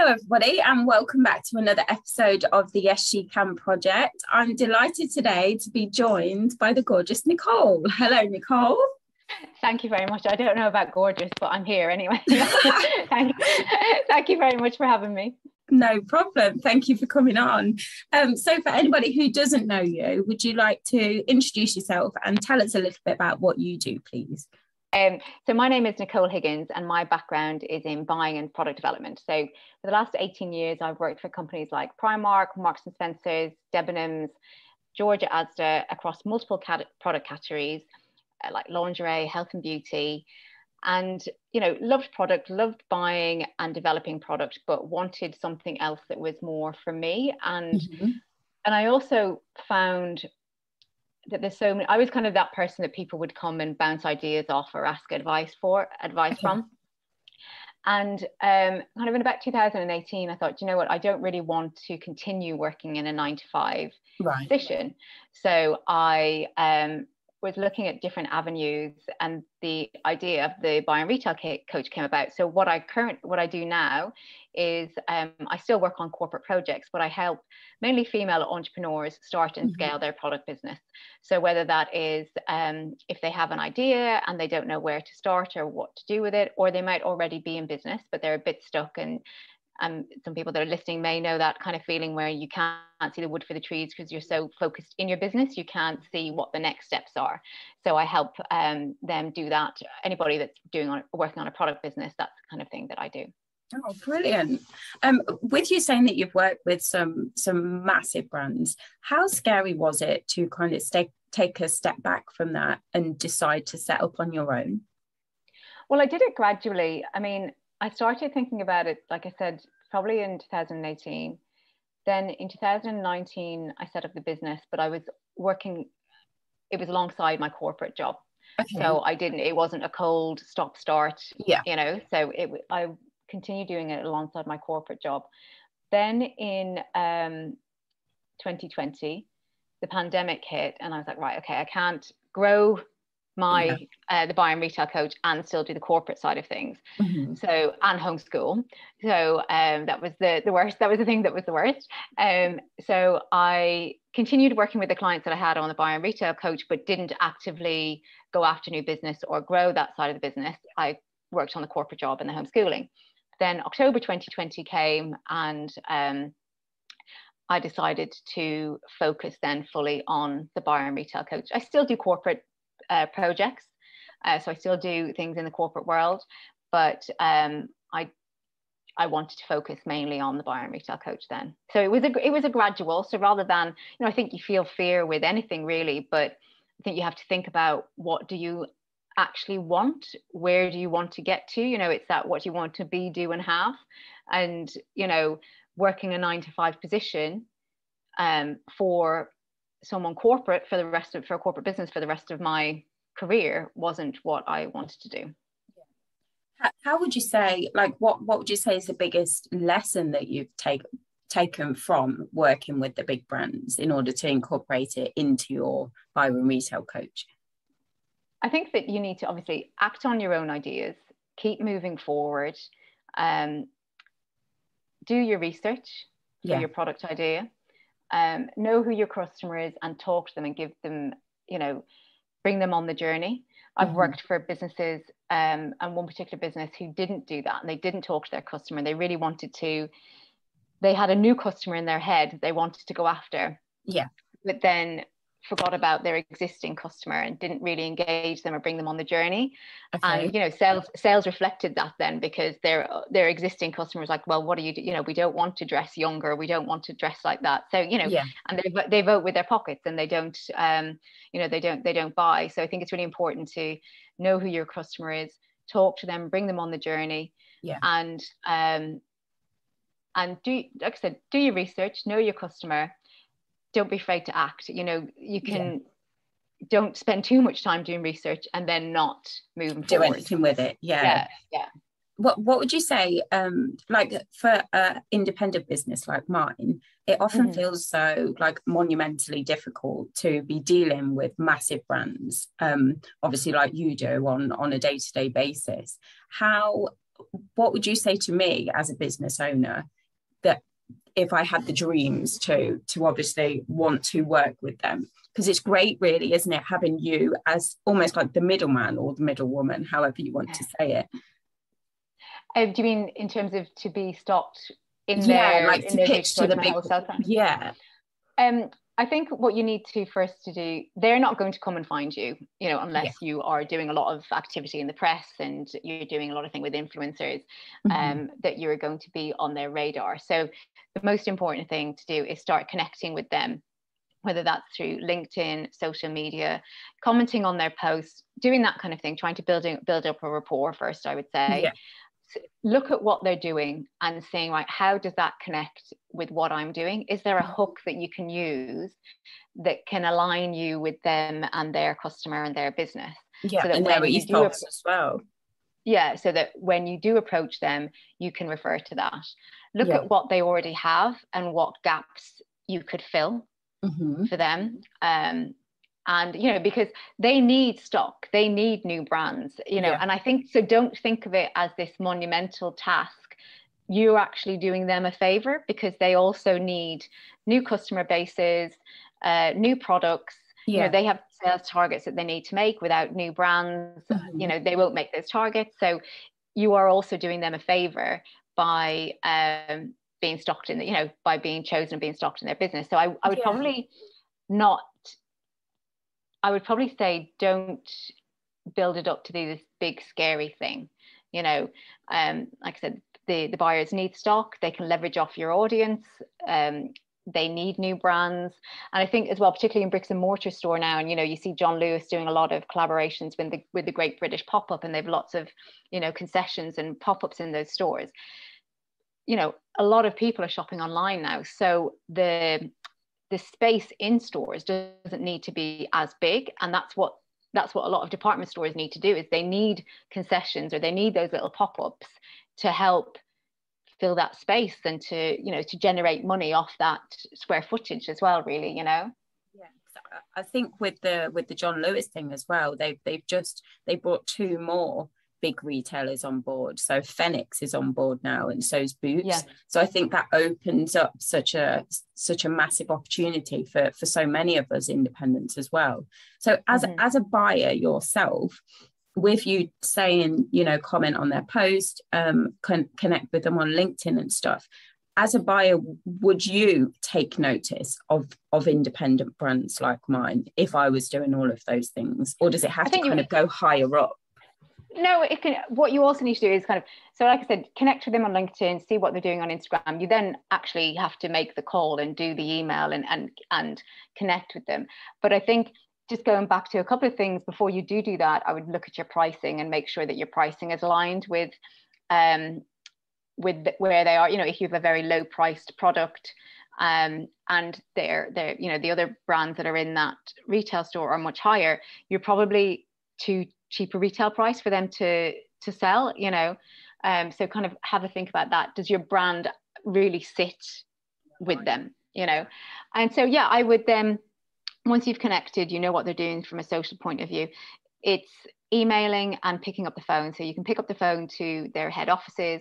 Hello everybody and welcome back to another episode of the Yes She Can project. I'm delighted today to be joined by the gorgeous Nicole. Hello Nicole. Thank you very much. I don't know about gorgeous, but I'm here anyway. Thank you very much for having me. No problem. Thank you for coming on. So for anybody who doesn't know you, would you like to introduce yourself and tell us a little bit about what you do, please? So my name is Nicole Higgins and my background is in buying and product development. So for the last 18 years, I've worked for companies like Primark, Marks and Spencer's, Debenhams, Georgia Asda across multiple product categories like lingerie, health and beauty, and loved product, loved buying and developing product, but wanted something else that was more for me. And I also found that there's so many. I was kind of that person that people would come and bounce ideas off or ask advice from. And kind of in about 2018, I thought, you know what, I don't really want to continue working in a 9-to-5 position. So I was looking at different avenues, and the idea of the buy and retail coach came about. So what I do now is I still work on corporate projects, but I help mainly female entrepreneurs start and scale their product business. So whether that is if they have an idea and they don't know where to start or what to do with it, or they might already be in business but they're a bit stuck, and some people that are listening may know that kind of feeling where you can't see the wood for the trees because you're so focused in your business, you can't see what the next steps are. So I help them do that. Anybody that's working on a product business, that's the kind of thing that I do. Oh, brilliant. With you saying that you've worked with some massive brands, how scary was it to kind of take a step back from that and decide to set up on your own? Well, I did it gradually. I mean, I started thinking about it, like I said, probably in 2018. Then in 2019, I set up the business, but I was working, it was alongside my corporate job. Okay. So it wasn't a cold stop-start, so I continued doing it alongside my corporate job. Then in 2020, the pandemic hit, and I was like, right, okay, I can't grow the buy and retail coach and still do the corporate side of things. So, and homeschool. So that was the worst. That was the thing that was the worst. So I continued working with the clients that I had on the buy and retail coach, but didn't actively go after new business or grow that side of the business. I worked on the corporate job and the homeschooling. Then October 2020 came, and I decided to focus then fully on the buy and retail coach. I still do corporate projects, so I still do things in the corporate world, but I wanted to focus mainly on the buy and retail coach then. So it was a gradual. So rather than, I think you feel fear with anything really, but I think you have to think about, what do you actually want? Where do you want to get to? It's that, what you want to be, do, and have. And working a 9-to-5 position for someone corporate for a corporate business for the rest of my career wasn't what I wanted to do. How would you say, like, what would you say is the biggest lesson that you've taken from working with the big brands in order to incorporate it into your buy and retail coach? I think that you need to obviously act on your own ideas, keep moving forward, do your research for your product idea. Know who your customer is and talk to them and give them, bring them on the journey. I've worked for businesses and one particular business who didn't do that, and they didn't talk to their customer. They really wanted to, they had a new customer in their head they wanted to go after. Yeah. But then forgot about their existing customer and didn't really engage them or bring them on the journey. Okay. And sales reflected that then, because their existing customers like, well, what do you do? We don't want to dress younger, we don't want to dress like that. So and they vote with their pockets, and they don't they don't buy. So I think it's really important to know who your customer is, talk to them, bring them on the journey, and do, like I said, do your research, know your customer. Don't be afraid to act. You can don't spend too much time doing research and then not moving forward. Do anything with it. Yeah. What would you say, like for an independent business like mine, it often feels so like monumentally difficult to be dealing with massive brands, obviously like you do on a day-to-day basis. what would you say to me as a business owner, that if I had the dreams to obviously want to work with them? Because it's great, really, isn't it, having you as almost like the middleman or the middlewoman, however you want to say it. Do you mean in terms of to be stocked in like to pitch to the big, yeah. I think what you need to first to do, they're not going to come and find you, unless you are doing a lot of activity in the press and you're doing a lot of things with influencers, that you're going to be on their radar. So the most important thing to do is start connecting with them, whether that's through LinkedIn, social media, commenting on their posts, doing that kind of thing, trying to build up a rapport first, I would say. Yeah. Look at what they're doing and saying, right, how does that connect with what I'm doing? Is there a hook that you can use that can align you with them and their customer and their business? Yeah, so that and when their you do as well. Yeah, so that when you do approach them, you can refer to that. Look at what they already have and what gaps you could fill for them. And because they need stock, they need new brands, and I think so. Don't think of it as this monumental task. You're actually doing them a favor, because they also need new customer bases, new products. They have sales targets that they need to make. Without new brands, they won't make those targets. So you are also doing them a favor by being stocked in, by being chosen and being stocked in their business. So I would probably not. I would probably say don't build it up to be this big scary thing. Like I said, the buyers need stock. They can leverage off your audience. They need new brands. And I think as well, particularly in bricks and mortar store now, and you see John Lewis doing a lot of collaborations with the Great British Pop-Up, and they've lots of concessions and pop-ups in those stores. A lot of people are shopping online now, so the space in stores doesn't need to be as big, and that's what a lot of department stores need to do. Is they need concessions, or they need those little pop-ups to help fill that space and to generate money off that square footage as well, really. Yeah, I think with the John Lewis thing as well, they brought 2 more big retailers on board. So Phoenix is on board now, and so is Boots. So I think that opens up such a massive opportunity for so many of us independents as well. So as a buyer yourself, with you saying, comment on their post, connect with them on LinkedIn and stuff, as a buyer, would you take notice of independent brands like mine if I was doing all of those things, or does it have to kind of go higher up? No, it can. What you also need to do is so like I said, connect with them on LinkedIn, see what they're doing on Instagram. You then actually have to make the call and do the email and connect with them. But I think just going back to a couple of things before you do that, I would look at your pricing and make sure that your pricing is aligned with where they are. If you have a very low priced product, and they're the other brands that are in that retail store are much higher, you're probably too cheaper retail price for them to sell. So kind of have a think about that. Does your brand really sit with them? And so I would then, once you've connected, what they're doing from a social point of view, it's emailing and picking up the phone. So you can pick up the phone to their head offices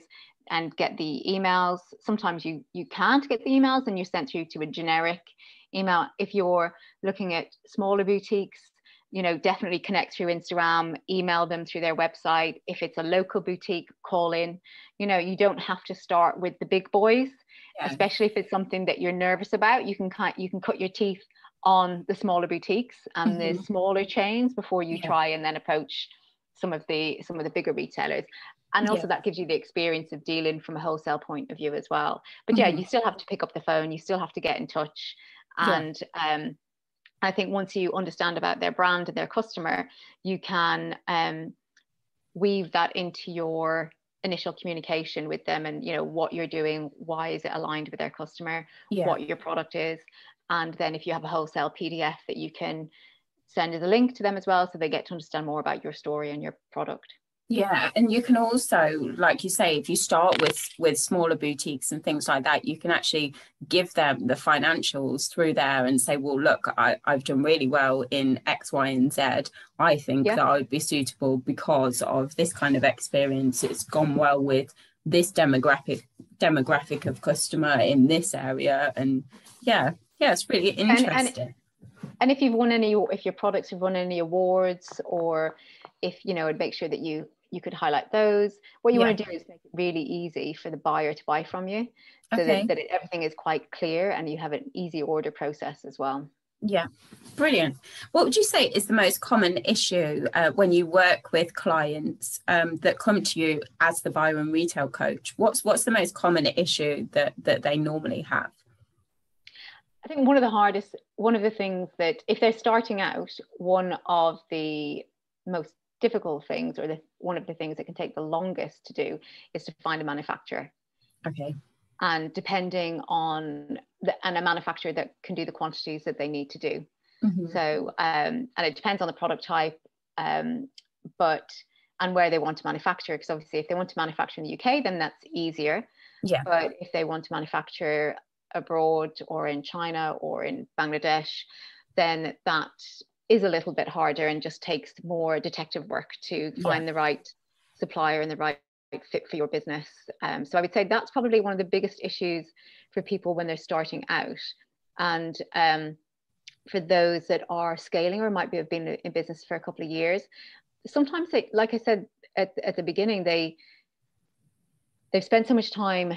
and get the emails. Sometimes you can't get the emails and you're sent through to a generic email. If you're looking at smaller boutiques, definitely connect through Instagram, email them through their website. If it's a local boutique, call in. You don't have to start with the big boys, especially if it's something that you're nervous about. You can cut your teeth on the smaller boutiques and the smaller chains before you try and then approach some of the bigger retailers. And also that gives you the experience of dealing from a wholesale point of view as well. But you still have to pick up the phone, you still have to get in touch. And I think once you understand about their brand and their customer, you can weave that into your initial communication with them, and what you're doing, why is it aligned with their customer, what your product is. And then if you have a wholesale PDF that you can send as a link to them as well, so they get to understand more about your story and your product. Yeah, and you can also, like you say, if you start with smaller boutiques and things like that, you can actually give them the financials through there and say, well, look, I've done really well in X, Y, and Z. I think Yeah. that I would be suitable because of this kind of experience. It's gone well with this demographic of customer in this area. And yeah, it's really interesting. And if if your products have won any awards, or if, you know, and make sure that you could highlight those. What you want to do is make it really easy for the buyer to buy from you, so Okay. that everything is quite clear and you have an easy order process as well. Yeah, brilliant. What would you say is the most common issue when you work with clients that come to you as the buyer and retail coach? What's the most common issue that they normally have? I think one of the things that, if they're starting out, one of the most difficult things, or one of the things that can take the longest to do, is to find a manufacturer. Okay. And depending on a manufacturer that can do the quantities that they need to do. Mm-hmm. So, and it depends on the product type, and where they want to manufacture. Because obviously, if they want to manufacture in the UK, then that's easier. Yeah. But if they want to manufacture abroad, or in China, or in Bangladesh, then that is a little bit harder and just takes more detective work to find the right supplier and the right fit for your business. So I would say that's probably one of the biggest issues for people when they're starting out. And for those that are scaling, or might have been in business for a couple of years, sometimes they, like I said at the beginning, they've spent so much time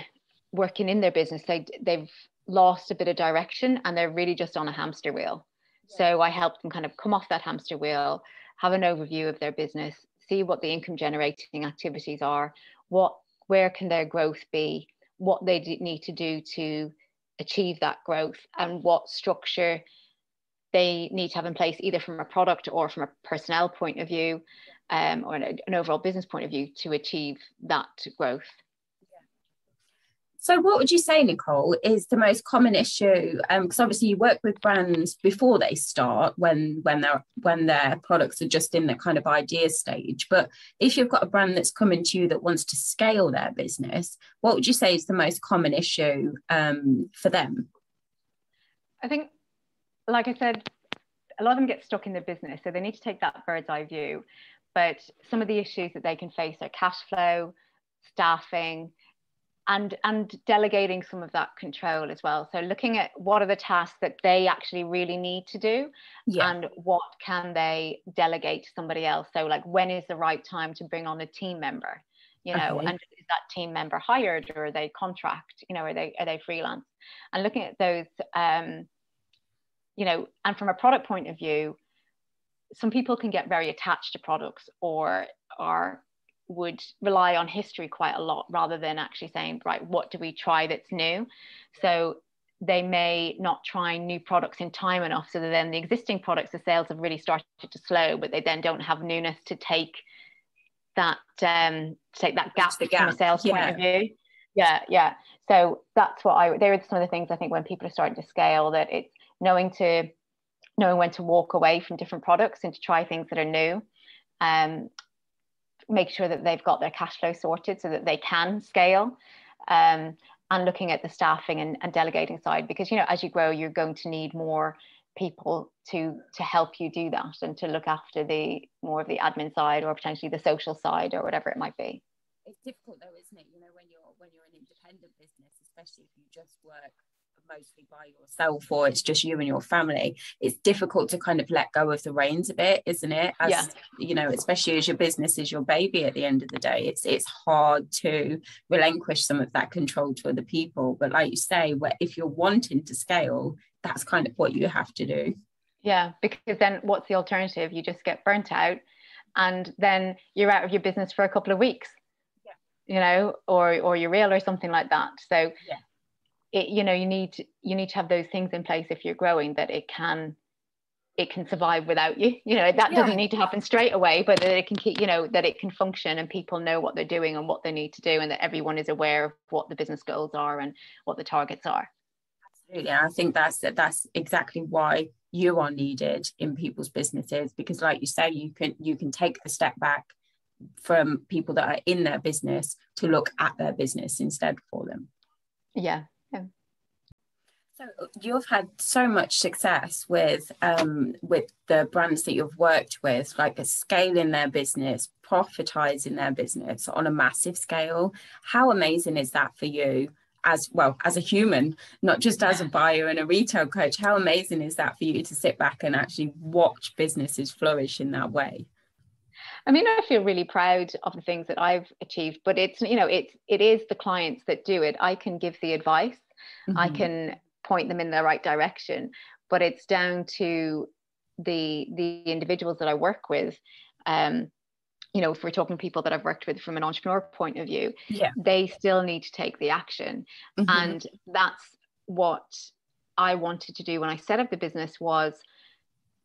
working in their business, they've lost a bit of direction, and they're really just on a hamster wheel. So I help them kind of come off that hamster wheel, have an overview of their business, see what the income generating activities are, where can their growth be, what they need to do to achieve that growth, and what structure they need to have in place, either from a product or from a personnel point of view, or an overall business point of view, to achieve that growth. So what would you say, Nicole, is the most common issue? Because obviously you work with brands before they start, when their products are just in the kind of idea stage. But if you've got a brand that's coming to you that wants to scale their business, what would you say is the most common issue for them? I think, like I said, a lot of them get stuck in their business, so they need to take that bird's eye view. But some of the issues that they can face are cash flow, staffing, and delegating some of that control as well. So looking at what are the tasks that they actually really need to do, and what can they delegate to somebody else. So like, when is the right time to bring on a team member, you know, and is that team member hired, or are they contract, you know, are they freelance? And looking at those, you know, and from a product point of view, some people can get very attached to products, or would rely on history quite a lot, rather than actually saying, right, what do we try that's new? So they may not try new products in time enough, so that then the existing products, the sales have really started to slow, but they then don't have newness to take that gap from a sales point of view. So that's what there are some of the things I think when people are starting to scale, that it's knowing when to walk away from different products and to try things that are new. Make sure that they've got their cash flow sorted so that they can scale, and looking at the staffing and delegating side, because, you know, as you grow, you're going to need more people to help you do that, and to look after more of the admin side, or potentially the social side, or whatever it might be. It's difficult though, isn't it? You know, when you're an independent business, especially if you just work mostly by yourself, or it's just you and your family, it's difficult to kind of let go of the reins a bit, isn't it? You know, especially as your business is your baby at the end of the day, it's hard to relinquish some of that control to other people. But like you say, if you're wanting to scale, that's kind of what you have to do. Yeah, because then what's the alternative? You just get burnt out, and then you're out of your business for a couple of weeks, you know, or you're ill or something like that. So you know, you need to have those things in place if you're growing, that it can survive without you. You know, that doesn't need to happen straight away, but that it can keep, you know, that it can function, and people know what they're doing and what they need to do, and that everyone is aware of what the business goals are and what the targets are. Absolutely. I think that's exactly why you are needed in people's businesses, because like you say, you can take the step back, from people that are in their business to look at their business instead for them. Yeah. So you've had so much success with the brands that you've worked with, like scaling their business, profitizing their business on a massive scale. How amazing is that for you as well as a human, not just as a buyer and a retail coach? How amazing is that for you to sit back and actually watch businesses flourish in that way? I mean, I feel really proud of the things that I've achieved, but it's, you know, it is the clients that do it. I can give the advice, I can point them in the right direction, but it's down to the individuals that I work with. You know, if we're talking people that I've worked with from an entrepreneur point of view, they still need to take the action. And that's what I wanted to do when I set up the business, was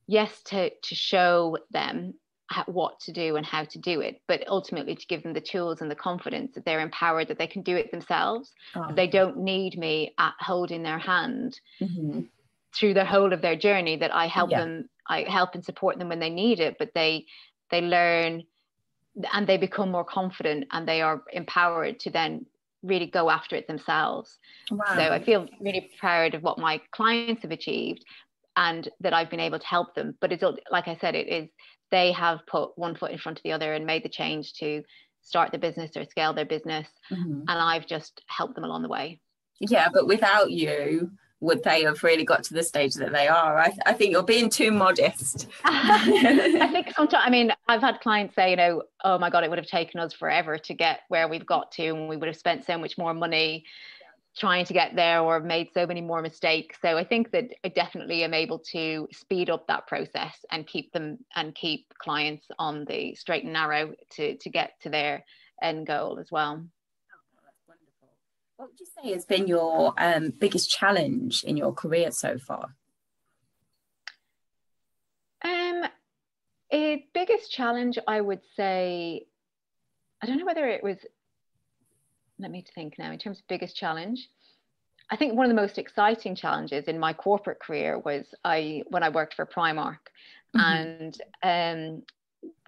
yes, to show them what to do and how to do it, but ultimately to give them the tools and the confidence that they're empowered, that they can do it themselves. They don't need me at holding their hand through the whole of their journey, that I help them, I help and support them when they need it, but they learn and they become more confident and they are empowered to then really go after it themselves. Wow. So I feel really proud of what my clients have achieved and that I've been able to help them. But it's, like I said, it is, they have put one foot in front of the other and made the change to start the business or scale their business. And I've just helped them along the way. Yeah, but without you, would they have really got to the stage that they are? I think you're being too modest. I think sometimes, I mean, I've had clients say, you know, oh my God, it would have taken us forever to get where we've got to, and we would have spent so much more money trying to get there, or made so many more mistakes. So I think that I definitely am able to speed up that process and keep clients on the straight and narrow to get to their end goal as well. What would you say has been your biggest challenge in your career so far? A biggest challenge, I would say, I don't know whether it was, let me think now, in terms of biggest challenge. I think one of the most exciting challenges in my corporate career was when I worked for Primark, and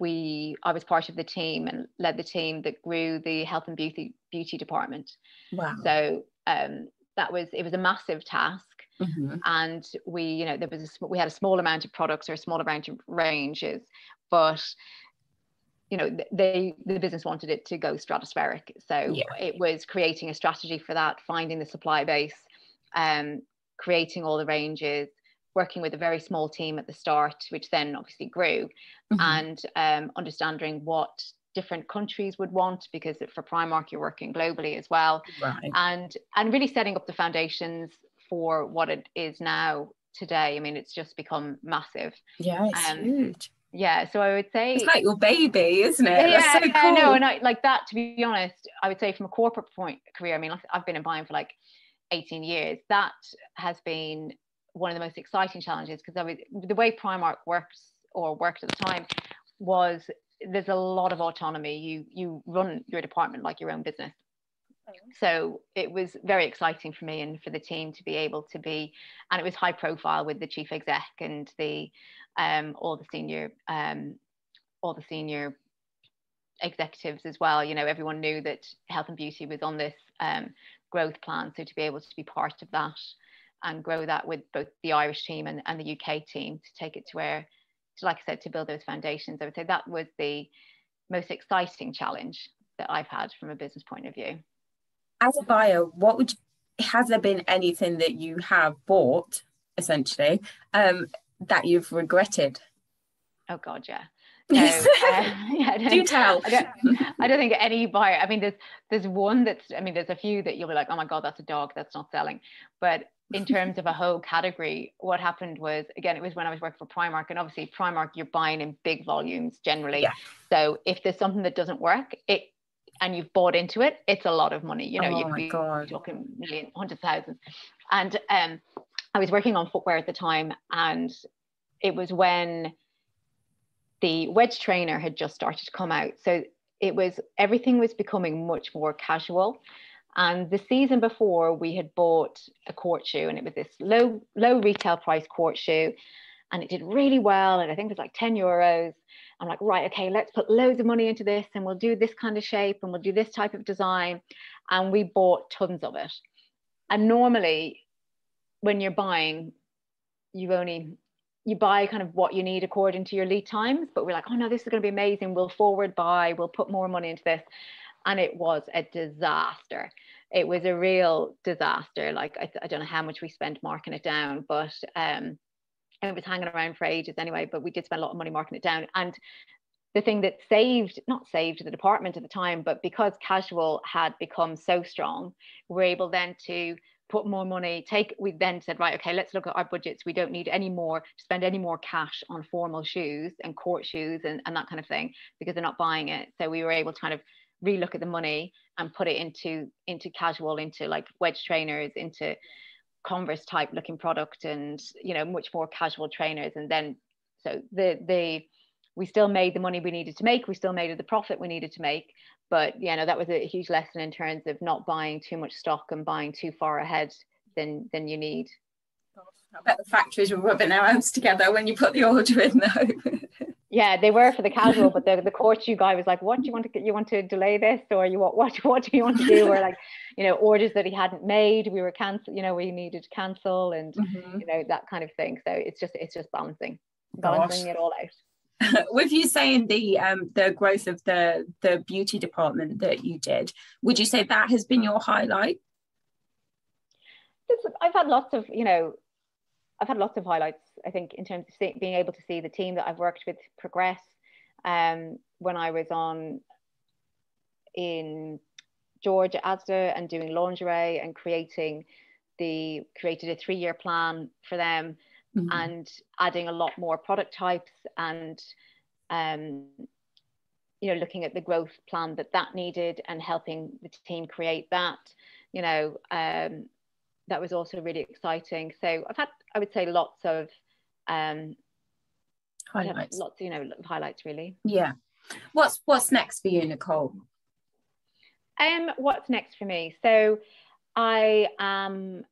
I was part of the team and led the team that grew the health and beauty department. Wow. So it was a massive task. And we had a small amount of products or a small amount of ranges, but you know, the business wanted it to go stratospheric. So it was creating a strategy for that, finding the supply base, creating all the ranges, working with a very small team at the start, which then obviously grew, and understanding what different countries would want, because for Primark you're working globally as well, and really setting up the foundations for what it is now today. I mean, it's just become massive. Yeah, it's huge. Yeah, so I would say it's like your baby, isn't it? Yeah, that's so cool. No, and I like that. To be honest, I would say from a corporate career, I mean, I've been in buying for like 18 years. That has been one of the most exciting challenges, because the way Primark worked at the time was there's a lot of autonomy. You run your department like your own business. So it was very exciting for me and for the team to be able to be, and it was high profile with the chief exec and all the senior executives as well. You know, everyone knew that health and beauty was on this growth plan. So to be able to be part of that and grow that with both the Irish team and the UK team to take it to where, like I said, to build those foundations, I would say that was the most exciting challenge that I've had from a business point of view. As a buyer, has there been anything that you have bought, essentially, that you've regretted? Oh God, yeah. So, do tell. I don't think any buyer. I mean, there's one that's. I mean, there's a few that you'll be like, oh my God, that's a dog, that's not selling. But in terms of a whole category, what happened was, again, it was when I was working for Primark, and obviously Primark, you're buying in big volumes generally. Yeah. So if there's something that doesn't work, and you've bought into it, it's a lot of money. You know, you could be talking millions, hundreds of thousands. And I was working on footwear at the time, and it was when the wedge trainer had just started to come out. So everything was becoming much more casual. And the season before, we had bought a court shoe, and it was this low retail price court shoe, and it did really well. And I think it was like €10. I'm like, right, okay, let's put loads of money into this, and we'll do this kind of shape, and we'll do this type of design. And we bought tons of it. And normally when you're buying, you buy kind of what you need according to your lead times, but we're like, oh no, this is going to be amazing. We'll forward buy, we'll put more money into this. And it was a disaster. It was a real disaster. Like, I don't know how much we spent marking it down, but it was hanging around for ages anyway, but we did spend a lot of money marking it down. And the thing that not saved the department at the time, but because casual had become so strong, we're able then to put more money, we then said, right, okay, let's look at our budgets. We don't need to spend any more cash on formal shoes and court shoes and that kind of thing, because they're not buying it. So we were able to kind of relook at the money and put it into casual, into like wedge trainers, into Converse type looking product, and much more casual trainers. And then so we still made the money we needed to make, we still made the profit we needed to make, but that was a huge lesson in terms of not buying too much stock and buying too far ahead than you need. I bet the factories were rubbing their hands together when you put the order in though. Yeah, they were for the casual, but the court shoe guy was like, what do you want to get? You want to delay this, or what do you want to do? Or like, orders that he hadn't made, we were we needed to cancel, and that kind of thing. So it's just balancing it all out. With you saying the growth of the beauty department that you did, would you say that has been your highlight? I've had lots of highlights, I think, in terms of being able to see the team that I've worked with progress. When I was in Georgia Asda and doing lingerie and created a 3-year plan for them, and adding a lot more product types, and looking at the growth plan that needed and helping the team create that. That was also really exciting. So I've had, I would say, lots of highlights. Highlights really. Yeah. What's next for you, Nicole? What's next for me? So I am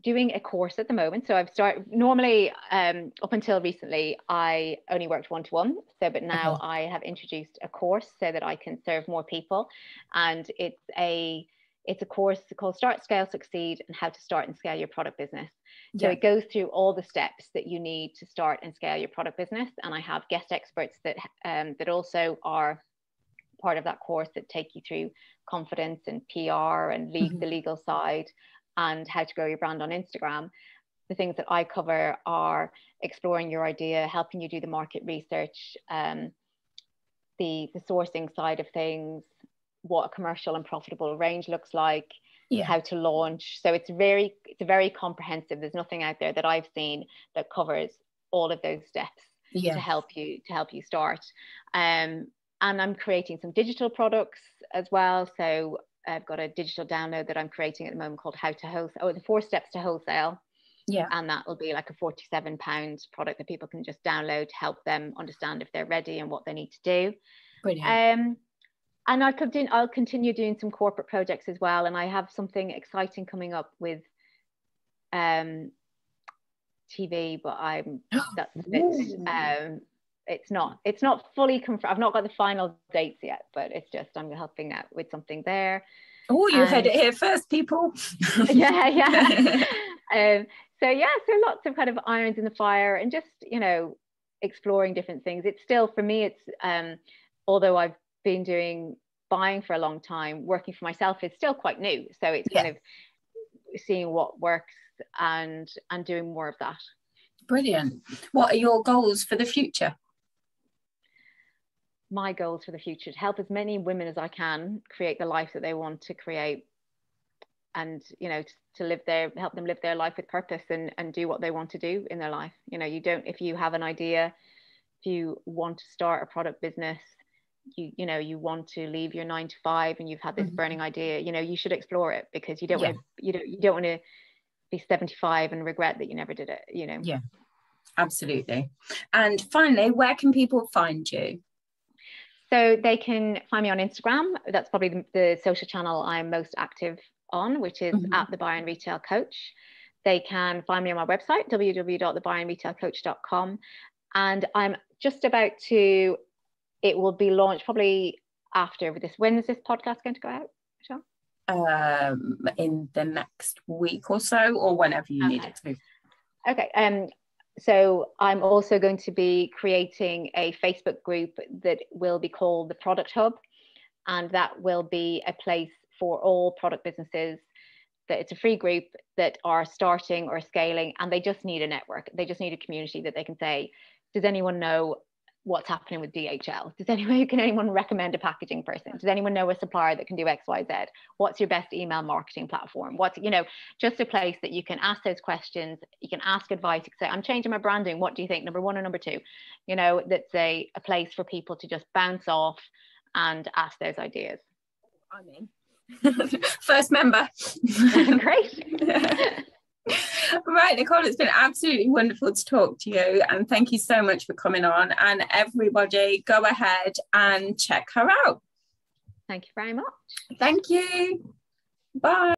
doing a course at the moment. So I've started, normally up until recently, I only worked one-to-one. But now I have introduced a course so that I can serve more people. And it's a course called Start, Scale, Succeed, and How to Start and Scale Your Product Business. So it goes through all the steps that you need to start and scale your product business. And I have guest experts that also are part of that course, that take you through confidence and PR and the legal side, and how to grow your brand on Instagram. The things that I cover are exploring your idea, helping you do the market research, the sourcing side of things, what a commercial and profitable range looks like, how to launch. So it's very comprehensive. There's nothing out there that I've seen that covers all of those steps to help you start. And I'm creating some digital products as well. So I've got a digital download that I'm creating at the moment called the 4 Steps to Wholesale. Yeah. And that will be like a £47 product that people can just download to help them understand if they're ready and what they need to do. Brilliant. And I'll continue doing some corporate projects as well. And I have something exciting coming up with TV, but it's not fully confirmed. I've not got the final dates yet, but it's just, I'm helping out with something there. Oh, you heard it here first, people. Yeah. So lots of kind of irons in the fire, and just, exploring different things. It's still, for me, it's, although I've been doing buying for a long time, working for myself is still quite new. So it's kind of seeing what works and doing more of that. Brilliant. What are your goals for the future? My goals for the future: to help as many women as I can create the life that they want to create, and help them live their life with purpose and do what they want to do in their life. If you have an idea, if you want to start a product business, you want to leave your 9 to 5 and you've had this burning idea, you should explore it, because you don't want to be 75 and regret that you never did it. Yeah, absolutely. And finally, where can people find you? So they can find me on Instagram. That's probably the social channel I'm most active on, which is at the Buy and Retail Coach. They can find me on my website, www.thebuyandretailcoach.com. And I'm just about to it will be launched probably after this. When is this podcast going to go out, Michelle? In the next week or so, or whenever you need it to. Okay. So I'm also going to be creating a Facebook group that will be called the Product Hub, and that will be a place for all product businesses. That it's a free group that are starting or scaling, and they just need a network. They just need a community that they can say, does anyone know what's happening with DHL? Can anyone recommend a packaging person? Does anyone know a supplier that can do X, Y, Z? What's your best email marketing platform? What's, just a place that you can ask those questions. You can ask advice. You can say, I'm changing my branding. What do you think? Number one or number two? That's a place for people to just bounce off and ask those ideas. I'm in. First member. Great. Right, Nicole, it's been absolutely wonderful to talk to you, and thank you so much for coming on. And everybody, go ahead and check her out. Thank you very much. Thank you. Bye.